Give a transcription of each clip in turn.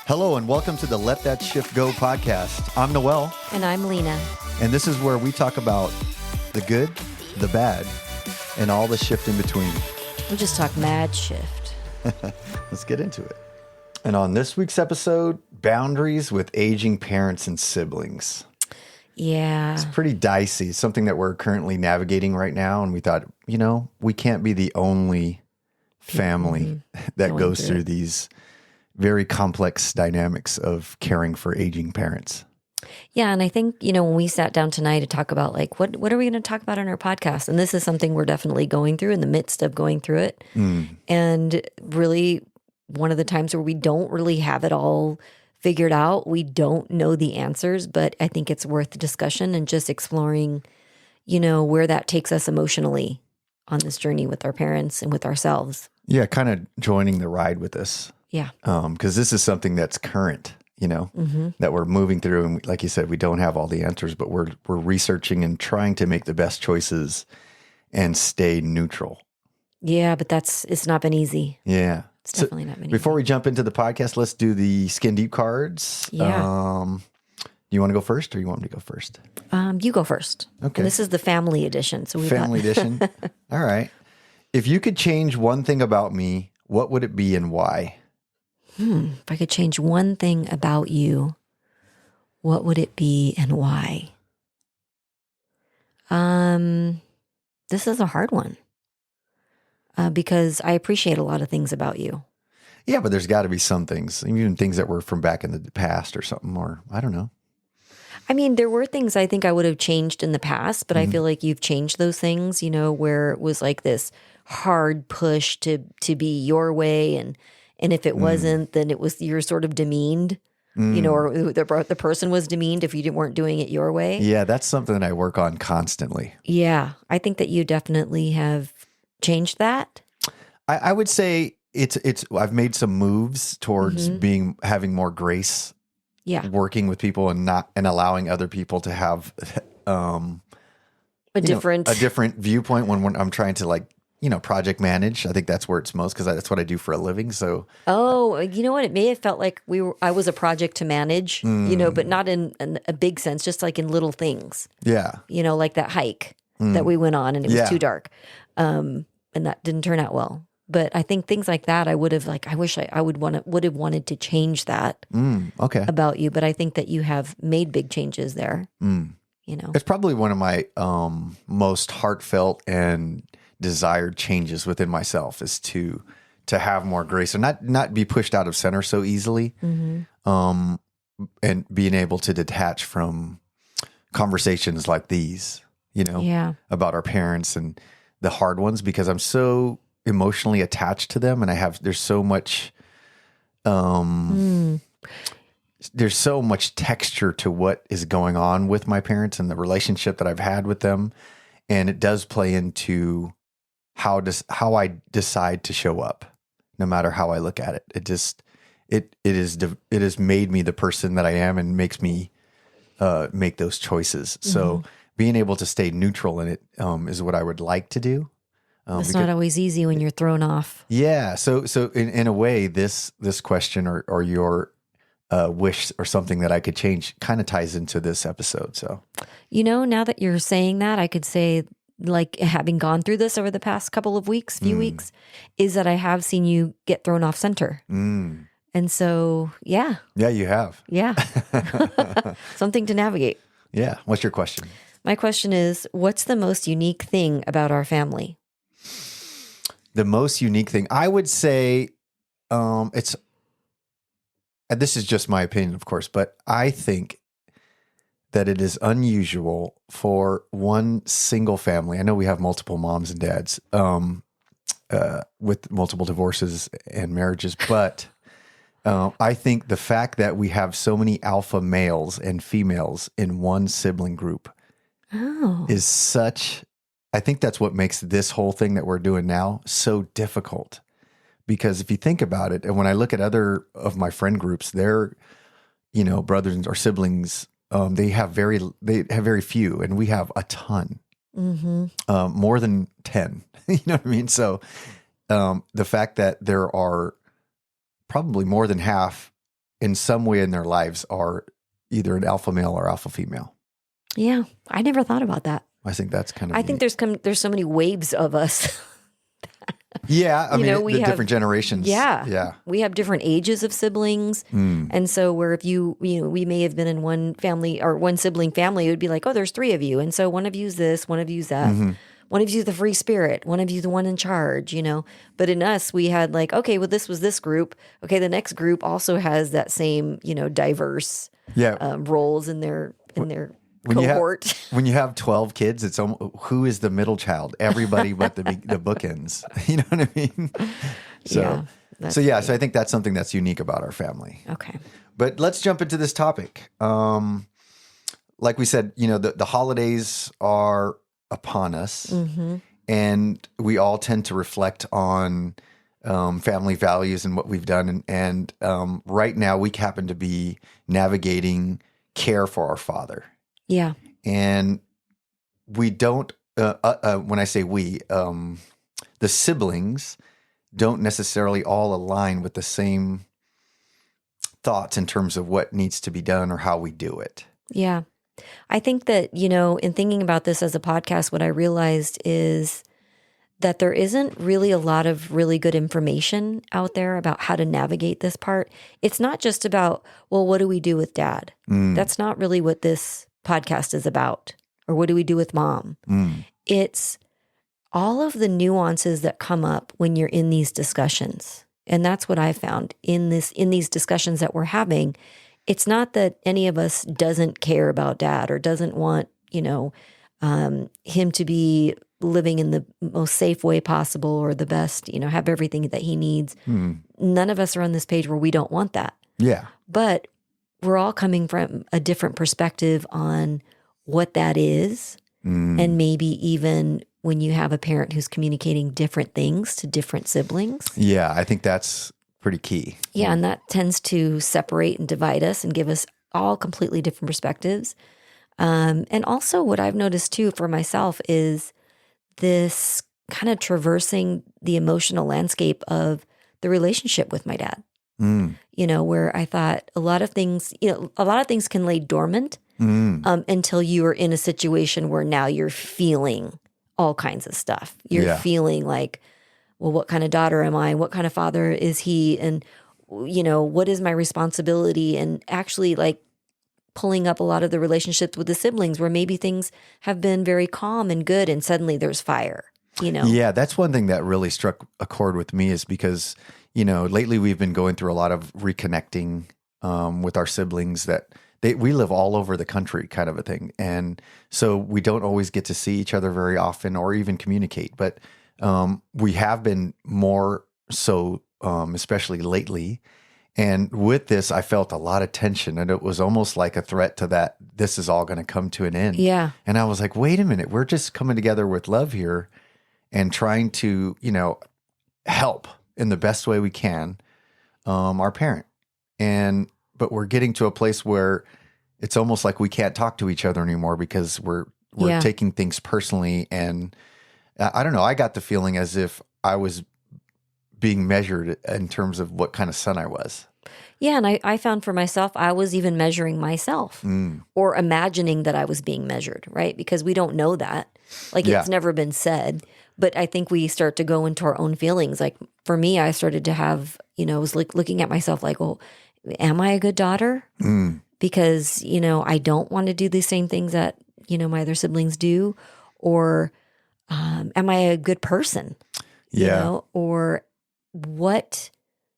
Hello and welcome to the Let That Shift Go podcast. I'm Noel. And I'm Lena. And this is where we talk about the good, the bad, and all the shift in between. We just talk mad shift. Let's get into it. And on this week's episode, boundaries with aging parents and siblings. Yeah. It's pretty dicey. It's something that we're currently navigating right now. And we thought, we can't be the only family that Going goes through through these very complex dynamics of caring for aging parents. Yeah. And I think, when we sat down tonight to talk about what are we going to talk about on our podcast? And this is something we're definitely going through, in the midst of going through it. And really one of the times where we don't really have it all figured out. We don't know the answers, but I think it's worth the discussion and just exploring, where that takes us emotionally on this journey with our parents and with ourselves. Yeah, kind of joining the ride with us. Yeah. Because this is something that's current, that we're moving through. And like you said, we don't have all the answers, but we're researching and trying to make the best choices and stay neutral. Yeah, but it's not been easy. Yeah. It's definitely not been easy. Before we jump into the podcast, let's do the Skin Deep cards. Yeah. Do you want to go first or you want me to go first? You go first. Okay. And this is the family edition. So Family edition. All right. If you could change one thing about me, what would it be and why? If I could change one thing about you, what would it be and why? This is a hard one because I appreciate a lot of things about you. Yeah, but there's got to be some things, even things that were from back in the past or something, or I don't know. I mean, there were things I think I would have changed in the past, but I feel like you've changed those things, where it was like this hard push to be your way. And if it wasn't, then you're sort of demeaned, or the person was demeaned if you weren't doing it your way. Yeah, that's something that I work on constantly. Yeah, I think that you definitely have changed that. I would say I've made some moves towards having more grace. Yeah, working with people and allowing other people to have a different viewpoint when I'm trying to project manage. I think that's where it's most, because that's what I do for a living. So, you know what? It may have felt like I was a project to manage, but not in a big sense, just like in little things. Yeah, like that hike that we went on and it was too dark, and that didn't turn out well. But I think things like that, I would have I wish I would have wanted to change that about you. But I think that you have made big changes there. It's probably one of my most heartfelt and desired changes within myself is to have more grace and not be pushed out of center so easily, and being able to detach from conversations like these, about our parents and the hard ones, because I'm so emotionally attached to them, and there's so much there's so much texture to what is going on with my parents and the relationship that I've had with them, and it does play into how I decide to show up, no matter how I look at it. It has made me the person that I am and makes me make those choices. So being able to stay neutral in it is what I would like to do. It's not always easy when you're thrown off. Yeah. So in a way, this question or your wish or something that I could change kind of ties into this episode. So, now that you're saying that, I could say, having gone through this over the past couple of few weeks, is that I have seen you get thrown off center. And so, yeah. Yeah, you have. Yeah. Something to navigate. Yeah. What's your question? My question is, what's the most unique thing about our family? The most unique thing, I would say, this is just my opinion, of course, but I think that it is unusual for one single family. I know we have multiple moms and dads with multiple divorces and marriages, but I think the fact that we have so many alpha males and females in one sibling group is I think that's what makes this whole thing that we're doing now so difficult. Because if you think about it, and when I look at other of my friend groups, they're, brothers or siblings, they have very few, and we have a ton, more than 10. You know what I mean? So the fact that there are probably more than half in some way in their lives are either an alpha male or alpha female. Yeah. I never thought about that. I think that's kind of I think there's so many waves of us. Yeah, I You mean, know, we the have- different generations. Yeah. Yeah. We have different ages of siblings. And so where if we may have been in one family or one sibling family, it would be like, oh, there's 3 of you. And so one of you's this, one of you's that. One of you's the free spirit. One of you's the one in charge, But in us, we had like, okay, well, this was this group. Okay, the next group also has that same, diverse roles in their cohort. When you have 12 kids, it's almost, who is the middle child? Everybody but the bookends. You know what I mean? So I think that's something that's unique about our family. Okay. But let's jump into this topic. Like we said, the holidays are upon us, and we all tend to reflect on family values and what we've done. And right now, we happen to be navigating care for our father. Yeah. And we don't, when I say we, the siblings don't necessarily all align with the same thoughts in terms of what needs to be done or how we do it. Yeah. I think that, in thinking about this as a podcast, what I realized is that there isn't really a lot of really good information out there about how to navigate this part. It's not just about, well, what do we do with dad? That's not really what this podcast is about. Or what do we do with mom? It's all of the nuances that come up when you're in these discussions. And that's what I found in these discussions that we're having. It's not that any of us doesn't care about dad or doesn't want, him to be living in the most safe way possible or the best, have everything that he needs. None of us are on this page where we don't want that. Yeah. But we're all coming from a different perspective on what that is. And maybe even when you have a parent who's communicating different things to different siblings. Yeah, I think that's pretty key. Yeah, and that tends to separate and divide us and give us all completely different perspectives. And also what I've noticed too for myself is this kind of traversing the emotional landscape of the relationship with my dad. Where I thought a lot of things can lay dormant until you are in a situation where now you're feeling all kinds of stuff. You're feeling like, well, what kind of daughter am I? What kind of father is he? And, what is my responsibility? And actually like pulling up a lot of the relationships with the siblings where maybe things have been very calm and good and suddenly there's fire, Yeah, that's one thing that really struck a chord with me is because, lately we've been going through a lot of reconnecting with our siblings that we live all over the country kind of a thing. And so we don't always get to see each other very often or even communicate. But we have been more so, especially lately. And with this, I felt a lot of tension, and it was almost like a threat to that this is all going to come to an end. Yeah. And I was like, wait a minute, we're just coming together with love here and trying to, help in the best way we can our parent. But we're getting to a place where it's almost like we can't talk to each other anymore because we're taking things personally. And I don't know, I got the feeling as if I was being measured in terms of what kind of son I was. Yeah, and I found for myself, I was even measuring myself or imagining that I was being measured, right? Because we don't know that. Like it's never been said. But I think we start to go into our own feelings. Like for me, I started to have, I was looking at myself like, well, am I a good daughter? Because, I don't want to do the same things that, my other siblings do. Or am I a good person? Or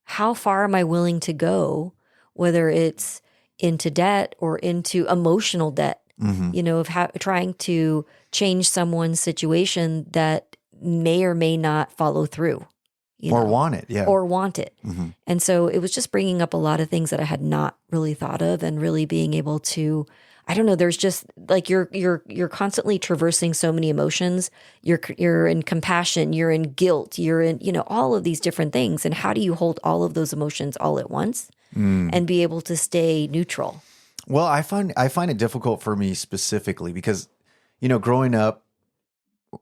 how far am I willing to go, whether it's into debt or into emotional debt, of trying to change someone's situation that may or may not follow through. Or want it, yeah. Or want it. And so it was just bringing up a lot of things that I had not really thought of and really being able to, I don't know, there's just like you're constantly traversing so many emotions. You're in compassion, you're in guilt, you're in, all of these different things. And how do you hold all of those emotions all at once and be able to stay neutral? Well, I find it difficult for me specifically because, growing up,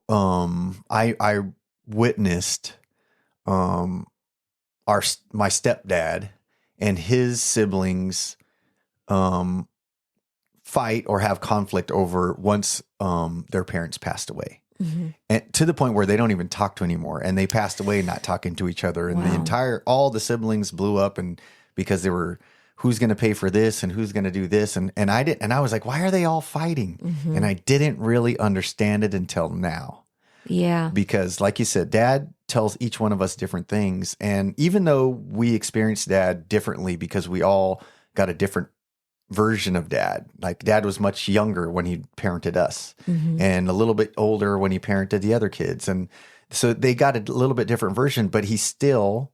I witnessed my stepdad and his siblings fight or have conflict over once their parents passed away. Mm-hmm. And to the point where they don't even talk to anymore. And they passed away not talking to each other. And all the siblings blew up, and because they were, who's going to pay for this and who's going to do this. And I was like, why are they all fighting? Mm-hmm. And I didn't really understand it until now. Yeah. Because like you said, Dad tells each one of us different things. And even though we experienced Dad differently because we all got a different version of Dad. Like Dad was much younger when he parented us, mm-hmm. and a little bit older when he parented the other kids. And so they got a little bit different version, but he still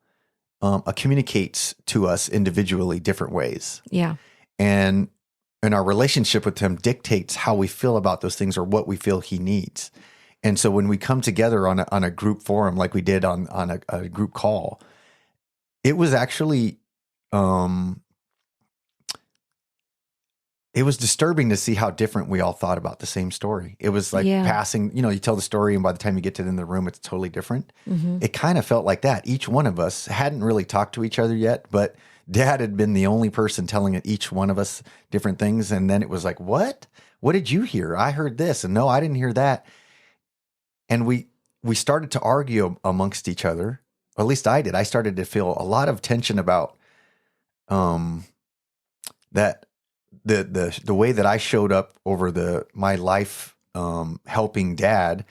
communicates to us individually different ways. Yeah. And our relationship with him dictates how we feel about those things or what we feel he needs. And so when we come together on a group forum, like we did on a group call, it was actually, it was disturbing to see how different we all thought about the same story. It was like passing, you tell the story, and by the time you get to the end of the room, it's totally different. Mm-hmm. It kind of felt like that. Each one of us hadn't really talked to each other yet, but Dad had been the only person telling each one of us different things. And then it was like, what? What did you hear? I heard this. And no, I didn't hear that. And we started to argue amongst each other. Or at least I did. I started to feel a lot of tension about that the way that I showed up over my life helping Dad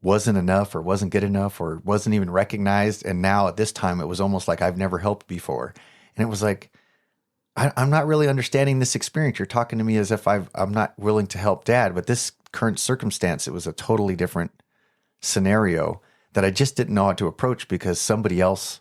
wasn't enough or wasn't good enough or wasn't even recognized. And now at this time, it was almost like I've never helped before. And it was like, I'm not really understanding this experience. You're talking to me as if I'm not willing to help Dad. But this current circumstance, it was a totally different scenario that I just didn't know how to approach because somebody else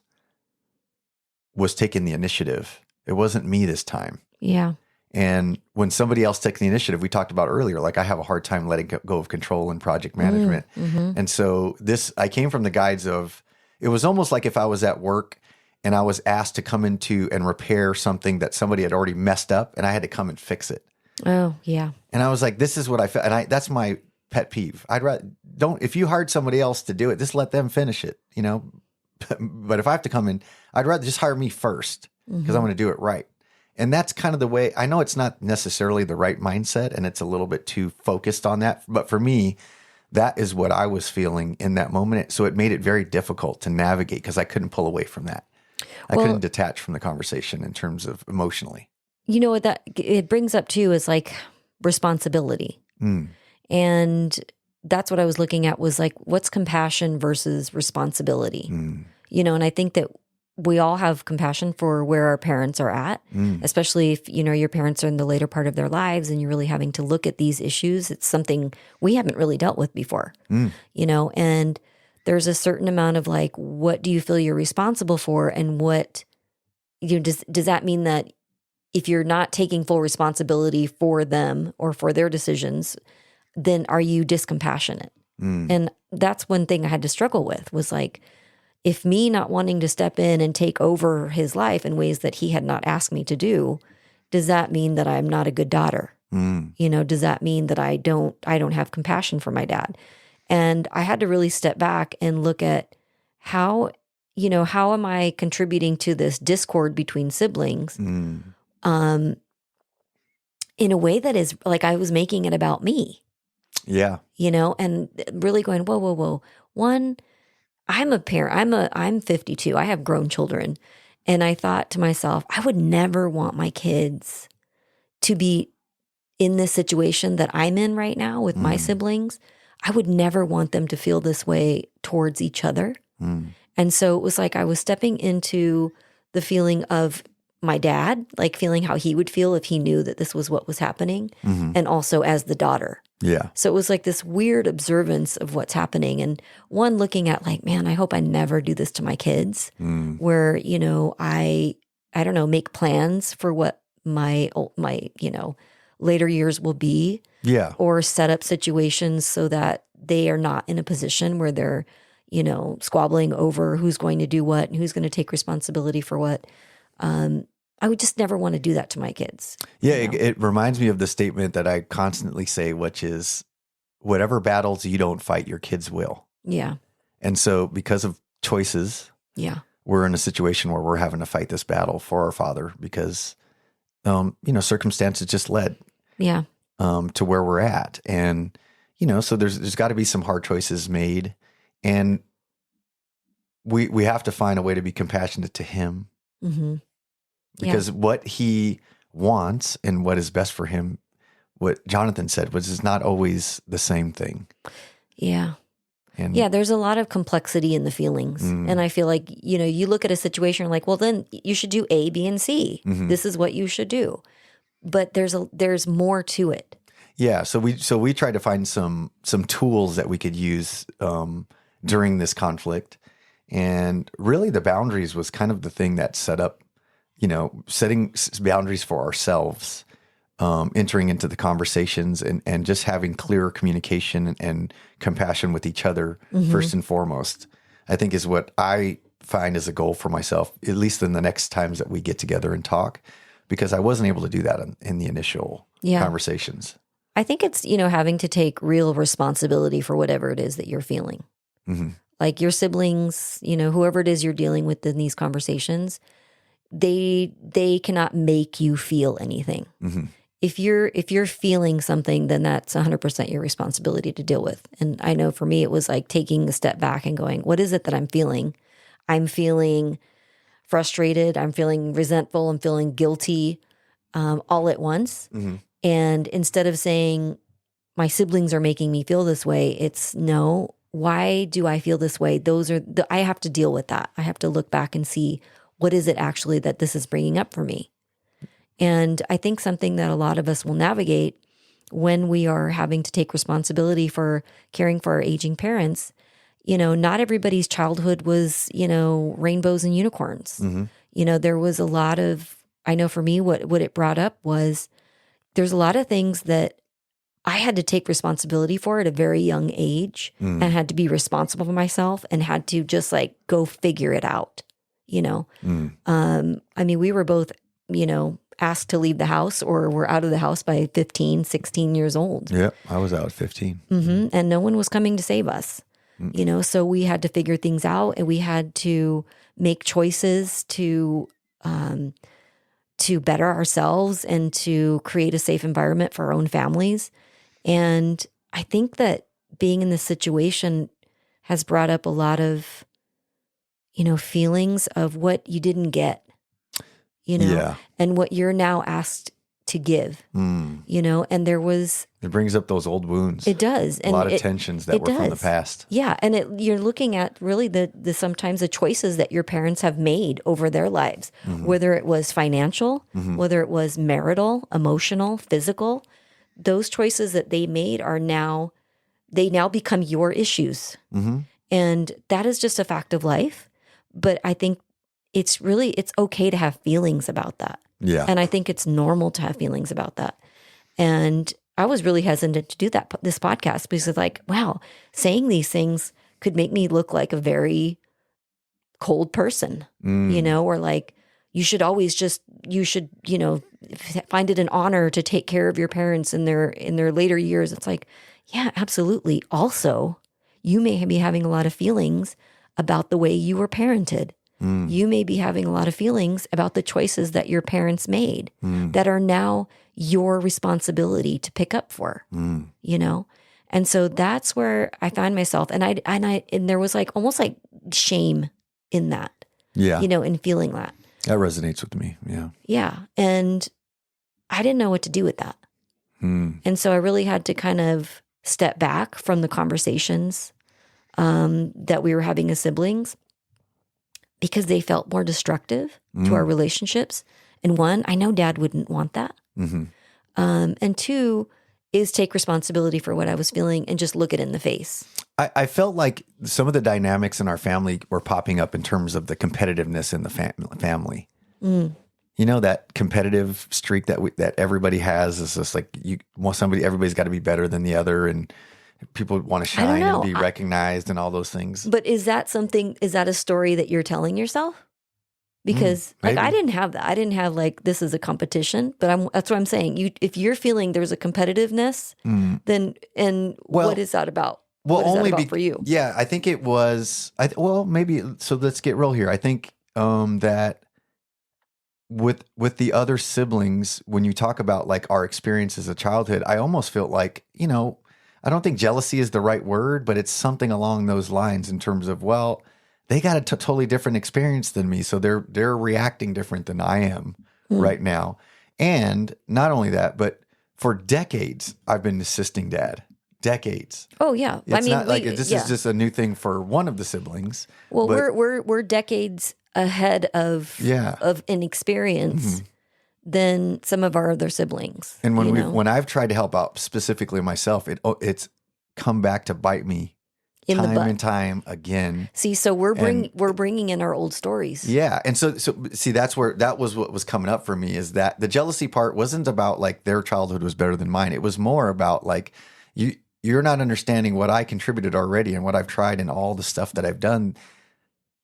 was taking the initiative. It wasn't me this time. Yeah. And when somebody else takes the initiative, we talked about earlier, like I have a hard time letting go of control and project management. Mm-hmm. And so I came from the guides of, it was almost like if I was at work and I was asked to come into and repair something that somebody had already messed up and I had to come and fix it. Oh, yeah. And I was like, this is what I felt. And that's my pet peeve. I'd rather if you hired somebody else to do it, just let them finish it, But if I have to come in, I'd rather just hire me first because I'm going to do it right. And that's kind of the way, I know it's not necessarily the right mindset and it's a little bit too focused on that. But for me, that is what I was feeling in that moment. So it made it very difficult to navigate because I couldn't pull away from that. I couldn't detach from the conversation in terms of emotionally. You know what that it brings up too is like responsibility. And that's what I was looking at was like, what's compassion versus responsibility? And I think that we all have compassion for where our parents are at, especially if, your parents are in the later part of their lives and you're really having to look at these issues. It's something we haven't really dealt with before, and there's a certain amount of like, what do you feel you're responsible for? And what, does that mean that if you're not taking full responsibility for them or for their decisions, then are you discompassionate? And that's one thing I had to struggle with was like, if me not wanting to step in and take over his life in ways that he had not asked me to do, does that mean that I'm not a good daughter? Does that mean that I don't have compassion for my dad? And I had to really step back and look at how am I contributing to this discord between siblings in a way that is like I was making it about me. Yeah. And really going, whoa. One, I'm a parent. I'm 52. I have grown children. And I thought to myself, I would never want my kids to be in this situation that I'm in right now with my siblings. I would never want them to feel this way towards each other. And so it was like I was stepping into the feeling of my dad, like feeling how he would feel if he knew that this was what was happening, and also as the daughter. Yeah. So it was like this weird observance of what's happening. And one looking at like, man, I hope I never do this to my kids where, I don't know, make plans for what my later years will be. Yeah. Or set up situations so that they are not in a position where they're, squabbling over who's going to do what and who's going to take responsibility for what. I would just never want to do that to my kids. Yeah, it reminds me of the statement that I constantly say, which is, whatever battles you don't fight, your kids will. Yeah. And so because of choices, we're in a situation where we're having to fight this battle for our father because, circumstances just led Yeah. to where we're at. And, so there's got to be some hard choices made. And we have to find a way to be compassionate to him because what he wants and what is best for him, what Jonathan said was is not always the same thing. Yeah. And there's a lot of complexity in the feelings. And I feel like, you look at a situation like, well, then you should do A, B, and C. This is what you should do. But there's more to it. Yeah. So we tried to find some tools that we could use during this conflict. And really the boundaries was kind of the thing that set up, setting boundaries for ourselves, entering into the conversations and just having clearer communication and compassion with each other first and foremost, I think is what I find as a goal for myself, at least in the next times that we get together and talk, because I wasn't able to do that in the initial conversations. I think it's, having to take real responsibility for whatever it is that you're feeling. Like your siblings, whoever it is you're dealing with in these conversations, they cannot make you feel anything. If you're feeling something, then that's 100% your responsibility to deal with. And I know for me, it was like taking a step back and going, what is it that I'm feeling? I'm feeling frustrated. I'm feeling resentful. I'm feeling guilty all at once. And instead of saying, my siblings are making me feel this way, it's no, why do I feel this way? I have to deal with that. I have to look back and see what is it actually that this is bringing up for me. And I think something that a lot of us will navigate when we are having to take responsibility for caring for our aging parents, not everybody's childhood was, rainbows and unicorns. There was a lot of, I know for me, what it brought up was there's a lot of things that I had to take responsibility for at a very young age and had to be responsible for myself and had to just like go figure it out, I mean, we were both, asked to leave the house or were out of the house by 15, 16 years old. Yeah, I was out at 15. And no one was coming to save us, so we had to figure things out and we had to make choices to better ourselves and to create a safe environment for our own families. And I think that being in this situation has brought up a lot of, feelings of what you didn't get, and what you're now asked to give, and it brings up those old wounds. It does. And a lot of tensions that were from the past. Yeah. And you're looking at really the sometimes the choices that your parents have made over their lives, whether it was financial, whether it was marital, emotional, physical. Those choices that they made they now become your issues. And that is just a fact of life. But I think it's okay to have feelings about that. Yeah. And I think it's normal to have feelings about that. And I was really hesitant to do this podcast because it's like, wow, saying these things could make me look like a very cold person, or like, you should find it an honor to take care of your parents in their later years. It's like, yeah, absolutely. Also, you may be having a lot of feelings about the way you were parented. You may be having a lot of feelings about the choices that your parents made that are now your responsibility to pick up for, And so that's where I find myself. And there was like almost like shame in that, in feeling that. That resonates with me. Yeah. Yeah. And I didn't know what to do with that. And so I really had to kind of step back from the conversations that we were having as siblings because they felt more destructive to our relationships. And one, I know Dad wouldn't want that. And two is take responsibility for what I was feeling and just look it in the face. I felt like some of the dynamics in our family were popping up in terms of the competitiveness in the family. That competitive streak that everybody has is just like everybody's got to be better than the other, and people want to shine and be recognized and all those things. But is that a story that you're telling yourself? Because I didn't have that. I didn't have like, this is a competition, but that's what I'm saying. If you're feeling there's a competitiveness, then, what is that about? Well, what is only that about for you? Yeah, I think it was. Well, maybe. So let's get real here. I think that with the other siblings, when you talk about like our experiences of childhood, I almost feel like, I don't think jealousy is the right word, but it's something along those lines in terms of, well, they got a totally different experience than me, so they're reacting different than I am right now. And not only that, but for decades I've been assisting dad. Decades. Oh yeah, It's not like this is just a new thing for one of the siblings. Well, but we're decades ahead of an experience than some of our other siblings. And when I've tried to help out specifically myself, it's come back to bite me in the time butt. And time again. See, so we're bringing in our old stories. Yeah, and so see, that was what was coming up for me, is that the jealousy part wasn't about like their childhood was better than mine. It was more about like you're not understanding what I contributed already and what I've tried and all the stuff that I've done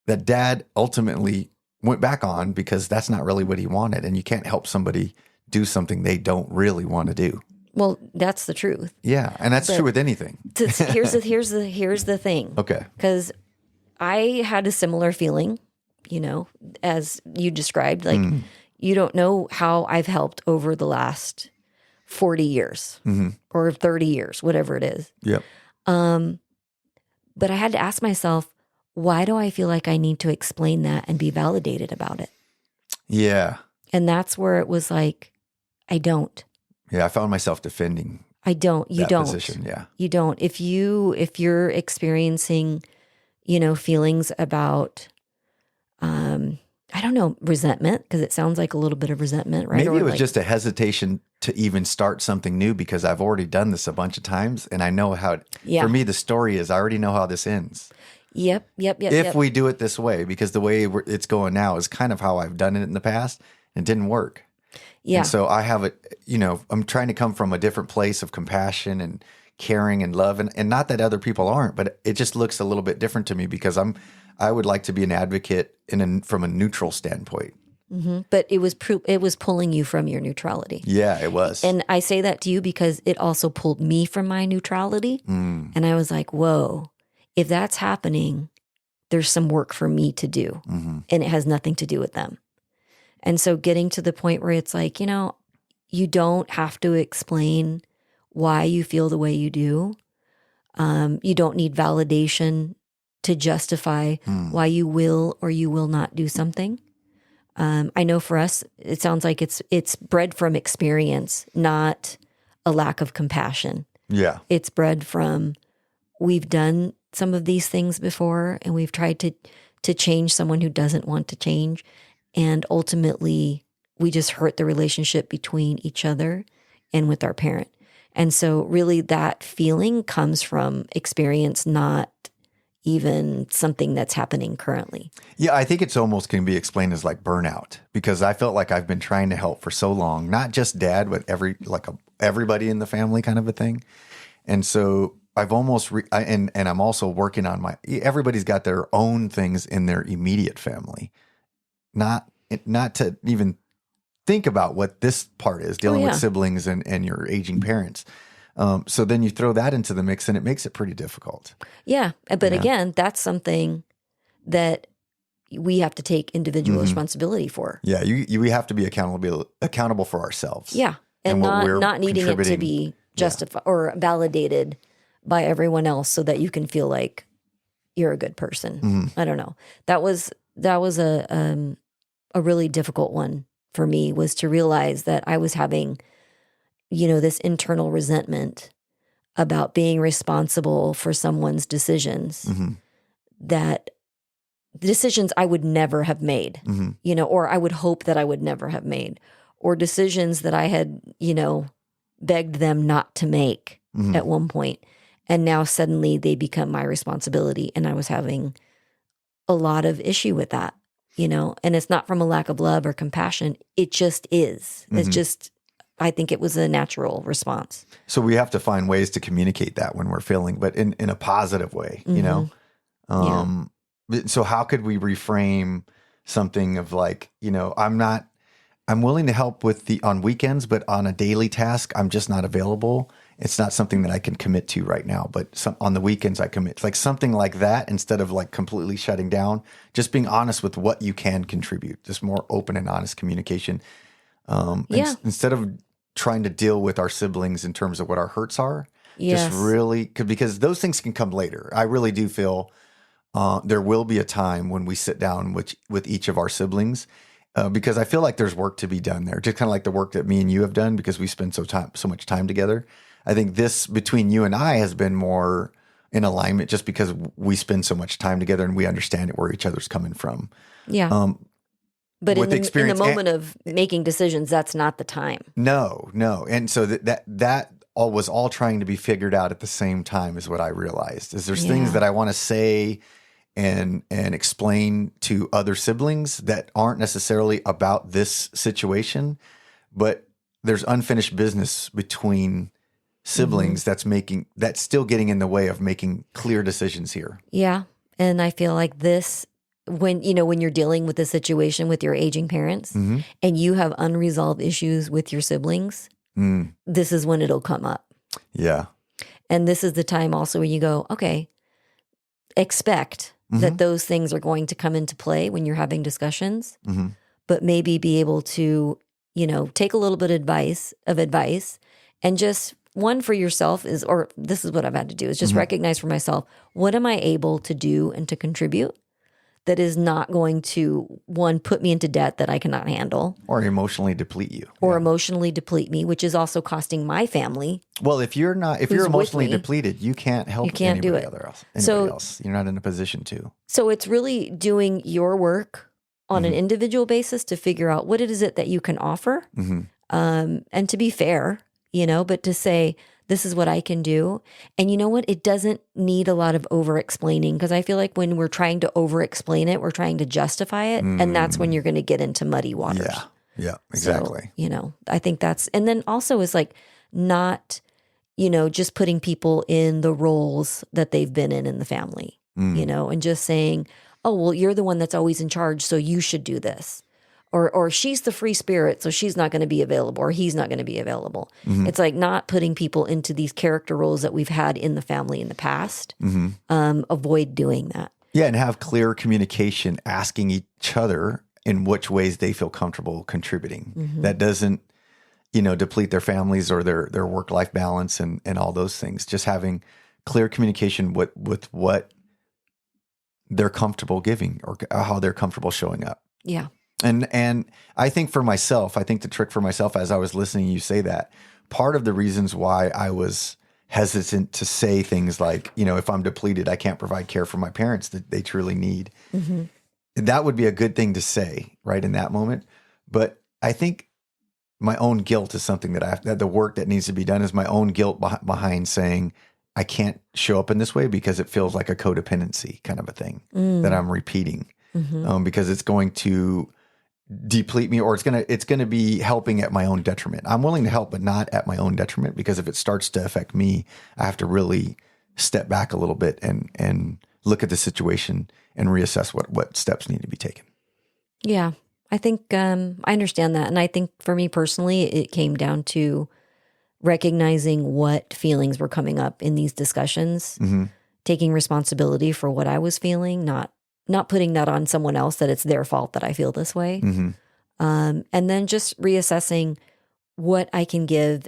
that dad ultimately went back on, because that's not really what he wanted. And you can't help somebody do something they don't really want to do. Well, that's the truth. Yeah, and that's true with anything. Here's the thing. Okay. Because I had a similar feeling, as you described. Like, you don't know how I've helped over the last 40 years or 30 years, whatever it is. Yep. But I had to ask myself, why do I feel like I need to explain that and be validated about it? Yeah. And that's where it was like, I don't. Yeah, I found myself defending. I don't. You that don't. Position, yeah. You don't. If you're experiencing, feelings about, I don't know, resentment, because it sounds like a little bit of resentment, right? Maybe it was just a hesitation to even start something new, because I've already done this a bunch of times and I know how. For me, the story is I already know how this ends. Yep. If we do it this way, because the way it's going now is kind of how I've done it in the past, and it didn't work. Yeah. And so I have I'm trying to come from a different place of compassion and caring and love, and not that other people aren't, but it just looks a little bit different to me, because I would like to be an advocate from a neutral standpoint. Mm-hmm. But it was pulling you from your neutrality. Yeah, it was. And I say that to you because it also pulled me from my neutrality. And I was like, whoa, if that's happening, there's some work for me to do. And it has nothing to do with them. And so getting to the point where it's like, you don't have to explain why you feel the way you do. You don't need validation to justify why you will or you will not do something. I know for us, it sounds like it's bred from experience, not a lack of compassion. Yeah. It's bred from, we've done some of these things before, and we've tried to change someone who doesn't want to change. And ultimately, we just hurt the relationship between each other and with our parent. And so really that feeling comes from experience, not even something that's happening currently. Yeah, I think it's almost can be explained as like burnout, because I felt like I've been trying to help for so long, not just dad, but everybody in the family kind of a thing. And so I've almost, and I'm also working on everybody's got their own things in their immediate family. Not to even think about what this part is, dealing with siblings and your aging parents. So then you throw that into the mix, and it makes it pretty difficult. Yeah. But again, that's something that we have to take individual responsibility for. Yeah. We have to be accountable for ourselves. Yeah. And not needing it to be justified or validated by everyone else so that you can feel like you're a good person. I don't know. That was a really difficult one for me, was to realize that I was having, this internal resentment about being responsible for someone's decisions, that decisions I would never have made, or I would hope that I would never have made, or decisions that I had, begged them not to make at one point. And now suddenly they become my responsibility. And I was having a lot of issue with that, and it's not from a lack of love or compassion. It just is. It's just, I think it was a natural response. So we have to find ways to communicate that when we're feeling, but in a positive way, So how could we reframe something of like, I'm willing to help on weekends, but on a daily task, I'm just not available. it's not something that I can commit to right now, but on the weekends I commit. Like something like that, instead of like completely shutting down, just being honest with what you can contribute, just more open and honest communication. Instead of trying to deal with our siblings in terms of what our hurts are, just really, because those things can come later. I really do feel there will be a time when we sit down with each of our siblings, because I feel like there's work to be done there, just kind of like the work that me and you have done, because we spend so much time together. I think this between you and I has been more in alignment, just because we spend so much time together and we understand where each other's coming from. Yeah. But in the moment of making decisions, that's not the time. No. And so that all was all trying to be figured out at the same time, is what I realized. Is there's things that I want to say and explain to other siblings that aren't necessarily about this situation, but there's unfinished business between siblings that's still getting in the way of making clear decisions here. Yeah. And I feel like this, when you're dealing with a situation with your aging parents and you have unresolved issues with your siblings, this is when it'll come up. Yeah. And this is the time also where you go, okay, expect that those things are going to come into play when you're having discussions, but maybe be able to, take a little bit of advice and just one for yourself or this is what I've had to do, is just recognize for myself, what am I able to do and to contribute that is not going to, one, put me into debt that I cannot handle. Or emotionally deplete you. Or emotionally deplete me, which is also costing my family. Well, if you're emotionally depleted, you can't help anybody else. You're not in a position to. So it's really doing your work on an individual basis to figure out what it is that you can offer. And to be fair, but to say, this is what I can do. And you know what? It doesn't need a lot of over-explaining, because I feel like when we're trying to over-explain it, we're trying to justify it. And that's when you're going to get into muddy waters. Yeah, exactly. So, I think that's, and then also is like not, just putting people in the roles that they've been in the family, and just saying, oh, well, you're the one that's always in charge, so you should do this. Or she's the free spirit, so she's not going to be available, or he's not going to be available. It's like not putting people into these character roles that we've had in the family in the past. Avoid doing that. Yeah, and have clear communication, asking each other in which ways they feel comfortable contributing. That doesn't, deplete their families or their work-life balance and all those things. Just having clear communication with what they're comfortable giving or how they're comfortable showing up. Yeah. And I think the trick for myself, as I was listening to you say that, part of the reasons why I was hesitant to say things like, if I'm depleted, I can't provide care for my parents that they truly need. That would be a good thing to say right in that moment. But I think my own guilt is something that the work that needs to be done is my own guilt behind saying, I can't show up in this way because it feels like a codependency kind of a thing that I'm repeating, because it's going to deplete me, or it's gonna be helping at my own detriment. I'm willing to help, but not at my own detriment, because if it starts to affect me, I have to really step back a little bit and look at the situation and reassess what steps need to be taken. Yeah, I think I understand that, and I think for me personally, it came down to recognizing what feelings were coming up in these discussions, taking responsibility for what I was feeling, not putting that on someone else, that it's their fault that I feel this way. And then just reassessing what I can give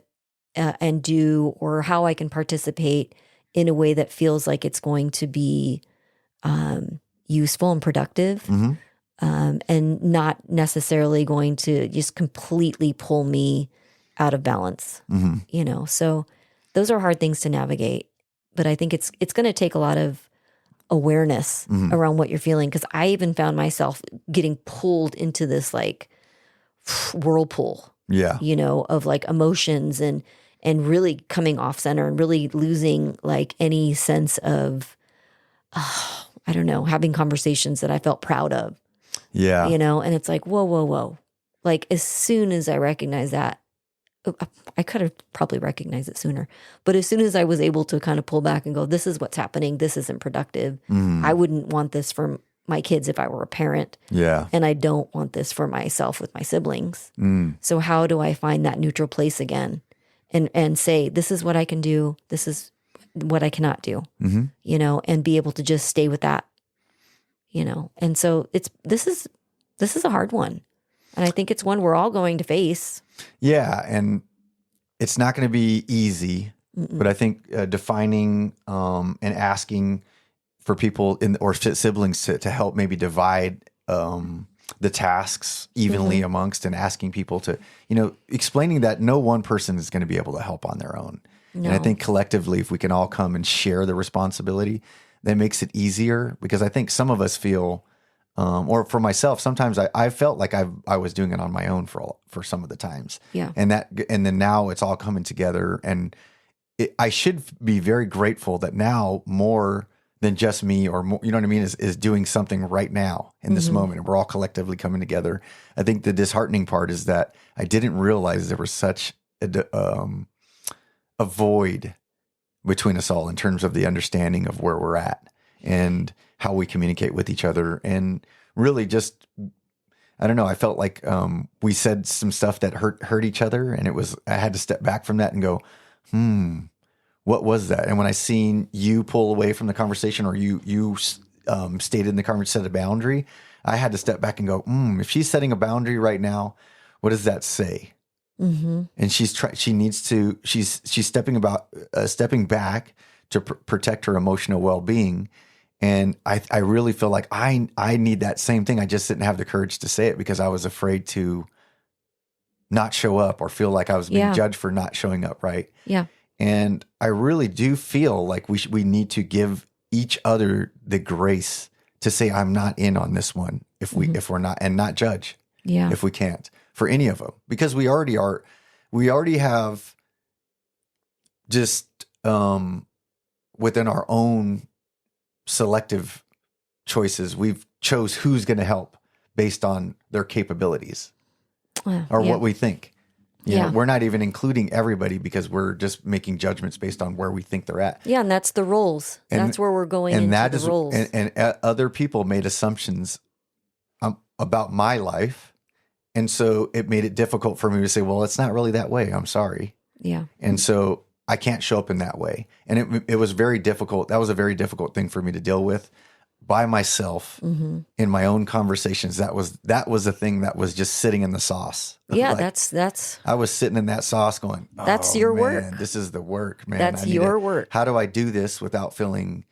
and do, or how I can participate in a way that feels like it's going to be useful and productive, and not necessarily going to just completely pull me out of balance. So those are hard things to navigate, but I think it's going to take a lot of awareness around what you're feeling. Cause I even found myself getting pulled into this like whirlpool, of like emotions and really coming off center and really losing like any sense of, I don't know, having conversations that I felt proud of. Yeah. And it's like, whoa. Like as soon as I recognize that, I could have probably recognized it sooner, but as soon as I was able to kind of pull back and go, this is what's happening, this isn't productive. I wouldn't want this for my kids if I were a parent. Yeah. And I don't want this for myself with my siblings. So how do I find that neutral place again and say, this is what I can do. This is what I cannot do, and be able to just stay with that, And so this is a hard one. And I think it's one we're all going to face. Yeah. And it's not going to be easy, but I think defining and asking for people or siblings to help maybe divide the tasks evenly amongst, and asking people to, explaining that no one person is going to be able to help on their own. No. And I think collectively, if we can all come and share the responsibility, that makes it easier, because I think some of us feel, or for myself, sometimes I felt like I was doing it on my own for some of the times. Yeah. And then now it's all coming together, and I should be very grateful that now more than just me, or more, you know what I mean, is doing something right now in this moment, and we're all collectively coming together. I think the disheartening part is that I didn't realize there was such a void between us all in terms of the understanding of where we're at and how we communicate with each other. And really just, I don't know, I felt like we said some stuff that hurt each other, and I had to step back from that and go, what was that? And when I seen you pull away from the conversation, or you stated in the conversation, set a boundary, I had to step back and go, if she's setting a boundary right now, what does that say? And she's stepping back to protect her emotional well-being. And I really feel like I need that same thing. I just didn't have the courage to say it because I was afraid to not show up or feel like I was being judged for not showing up, right? Yeah. And I really do feel like we need to give each other the grace to say, I'm not in on this one if we're not, and not judge if we can't for any of them, because we already have just within our own selective choices, we've chose who's going to help based on their capabilities or what we think. You know, we're not even including everybody because we're just making judgments based on where we think they're at. Yeah, and that's the roles. That's where we're going into the roles. And other people made assumptions about my life. And so it made it difficult for me to say, well, it's not really that way. I'm sorry. Yeah. And so I can't show up in that way. And it was very difficult. That was a very difficult thing for me to deal with by myself in my own conversations. That was the thing that was just sitting in the sauce. Yeah, like, that's I was sitting in that sauce going, that's your work. This is the work, man. That's your work. How do I do this without feeling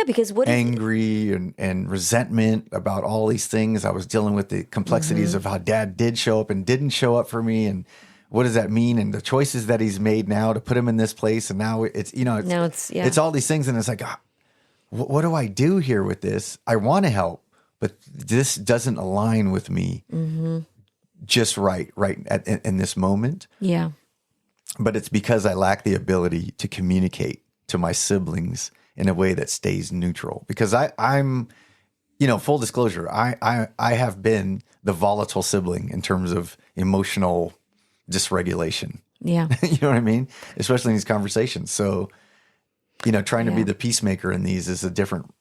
because angry and resentment about all these things? I was dealing with the complexities of how Dad did show up and didn't show up for me, and what does that mean? And the choices that he's made now to put him in this place, and now it's all these things, and it's like, what do I do here with this? I want to help, but this doesn't align with me just right in this moment. Yeah. But it's because I lack the ability to communicate to my siblings in a way that stays neutral. Because I'm, full disclosure, I have been the volatile sibling in terms of emotional dysregulation. Yeah. You know what I mean? Especially in these conversations. So, trying to be the peacemaker in these is a different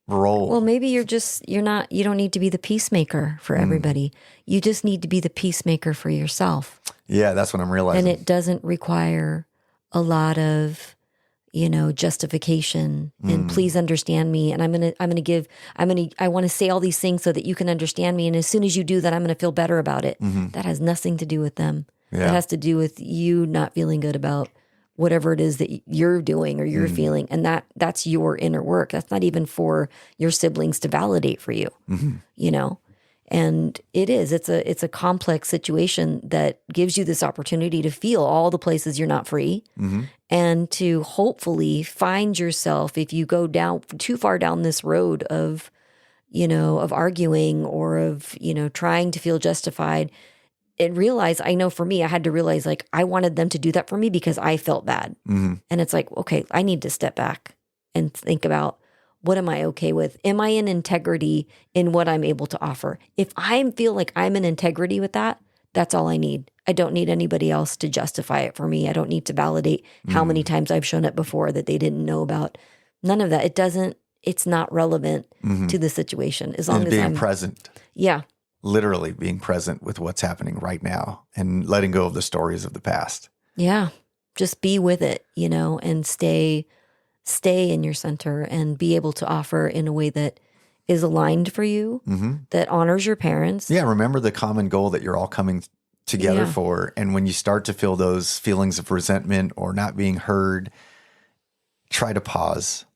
role. Well, maybe you don't need to be the peacemaker for everybody. You just need to be the peacemaker for yourself. Yeah, that's what I'm realizing. And it doesn't require a lot of, justification and please understand me. And I want to say all these things so that you can understand me. And as soon as you do that, I'm going to feel better about it. That has nothing to do with them. Yeah. That has to do with you not feeling good about whatever it is that you're doing or you're feeling. And that's your inner work. That's not even for your siblings to validate for you, And it's a complex situation that gives you this opportunity to feel all the places you're not free and to hopefully find yourself, if you go down too far down this road of arguing or of, trying to feel justified, and realize, I know for me, I had to realize, like, I wanted them to do that for me because I felt bad. And it's like, okay, I need to step back and think about, what am I okay with? Am I in integrity in what I'm able to offer? If I feel like I'm in integrity with that, that's all I need. I don't need anybody else to justify it for me. I don't need to validate how many times I've shown up before that they didn't know about. None of that. It's not relevant to the situation as long as I'm present. Yeah. Literally being present with what's happening right now and letting go of the stories of the past. Yeah. Just be with it, and stay in your center and be able to offer in a way that is aligned for you, that honors your parents. Yeah. Remember the common goal that you're all coming together for. And when you start to feel those feelings of resentment or not being heard, try to pause,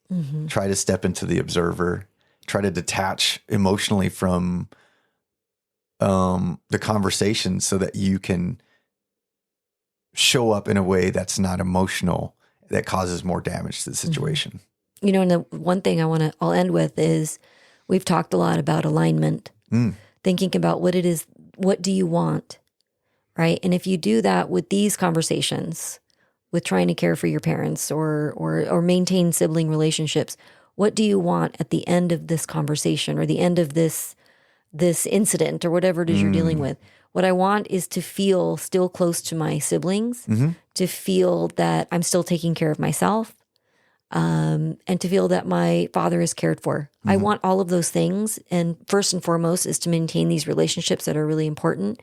try to step into the observer, try to detach emotionally from the conversation so that you can show up in a way that's not emotional, that causes more damage to the situation. And the one thing I'll end with is we've talked a lot about alignment, thinking about what it is, what do you want, right? And if you do that with these conversations, with trying to care for your parents or maintain sibling relationships, what do you want at the end of this conversation or the end of this incident or whatever it is you're dealing with? What I want is to feel still close to my siblings, to feel that I'm still taking care of myself, and to feel that my father is cared for. I want all of those things. And first and foremost is to maintain these relationships that are really important.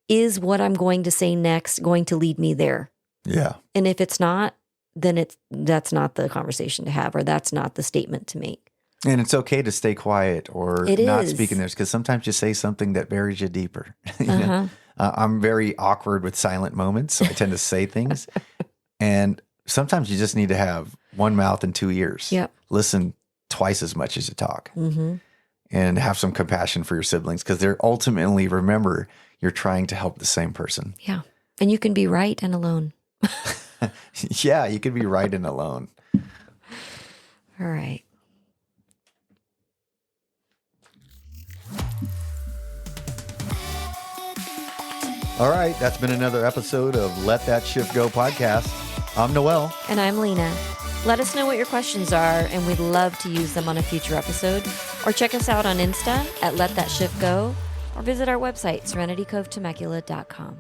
Is what I'm going to say next going to lead me there? Yeah. And if it's not, then that's not the conversation to have, or that's not the statement to make. And it's okay to stay quiet or not speak in this, because sometimes you say something that buries you deeper. I'm very awkward with silent moments, so I tend to say things. And sometimes you just need to have one mouth and two ears. Yep. Listen twice as much as you talk. And have some compassion for your siblings, because they're ultimately, remember, you're trying to help the same person. Yeah. And you can be right and alone. Yeah, you can be right and alone. All right. All right, that's been another episode of Let That Shift Go podcast. I'm Noel. And I'm Lena. Let us know what your questions are, and we'd love to use them on a future episode. Or check us out on Insta at Let That Shift Go, or visit our website, serenitycovetemecula.com.